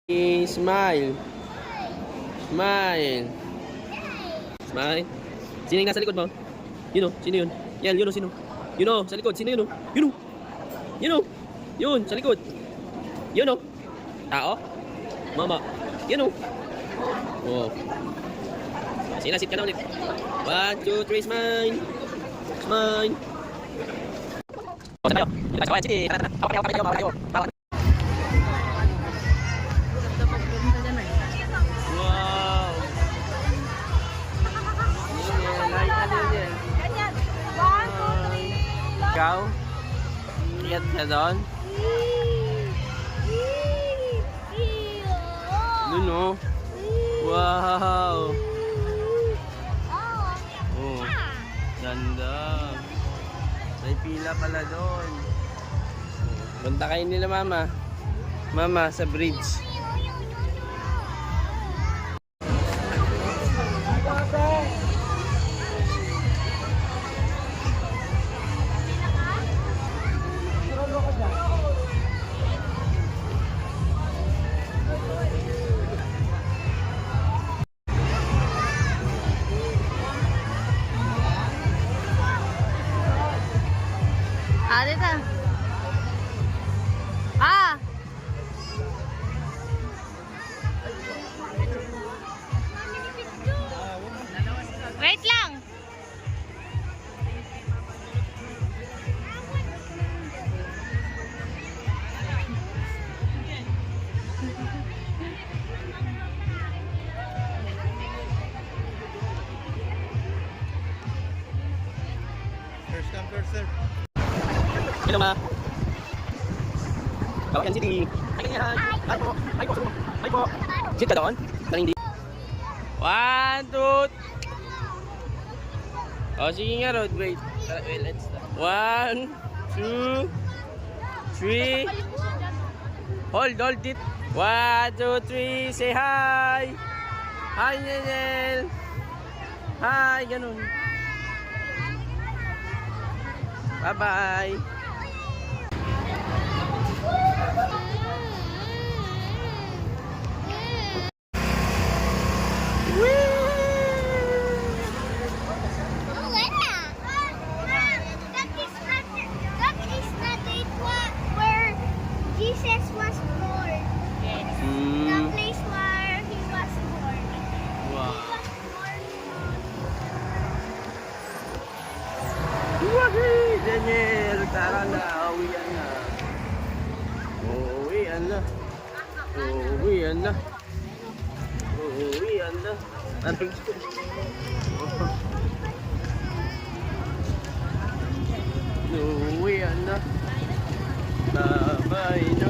Smile. Smile. Smile. Sino yung nasa likod mo? Yun o, sino yun? Yan, yun o, sino? Yun o, sa likod, sino yun o? Yun o. Yun o. Yun, sa likod. Yun o. Tao? Mama. Yun o. Oh. Sina, sit ka na ulit. 1, 2, 3, smile. Smile. Oh, tayo. Sige, sige. Bawal kayo, bawal kayo. Bawal. Wow. Ganyan. 1, 2, 3. Ikaw? Iyan ka doon? Doon o. Wow. Oh. Ganda. May pila pala doon. Punta kayo nila mama. Mama sa bridge. Dito. Ah! Wait lang. First come, first serve. Hello ma. Kawayan City. Hi ganyan. Hi po. Hi po. Hi po. Sit ka doon? Parang hindi. 1, 2. Oh, sige nga Rod. Wait. Wait, let's start. 1, 2, 3. Hold it. 1, 2, 3. Say hi. Hi, Nenel. Hi, ganun. Bye-bye. Jesus was born. Yes. The place where he was born. Wow. He was born. Wahey! Daniel! Tara na! Uwian na! Uwian na! Uwian na! Uwian na! Uwian na! Bye-bye na!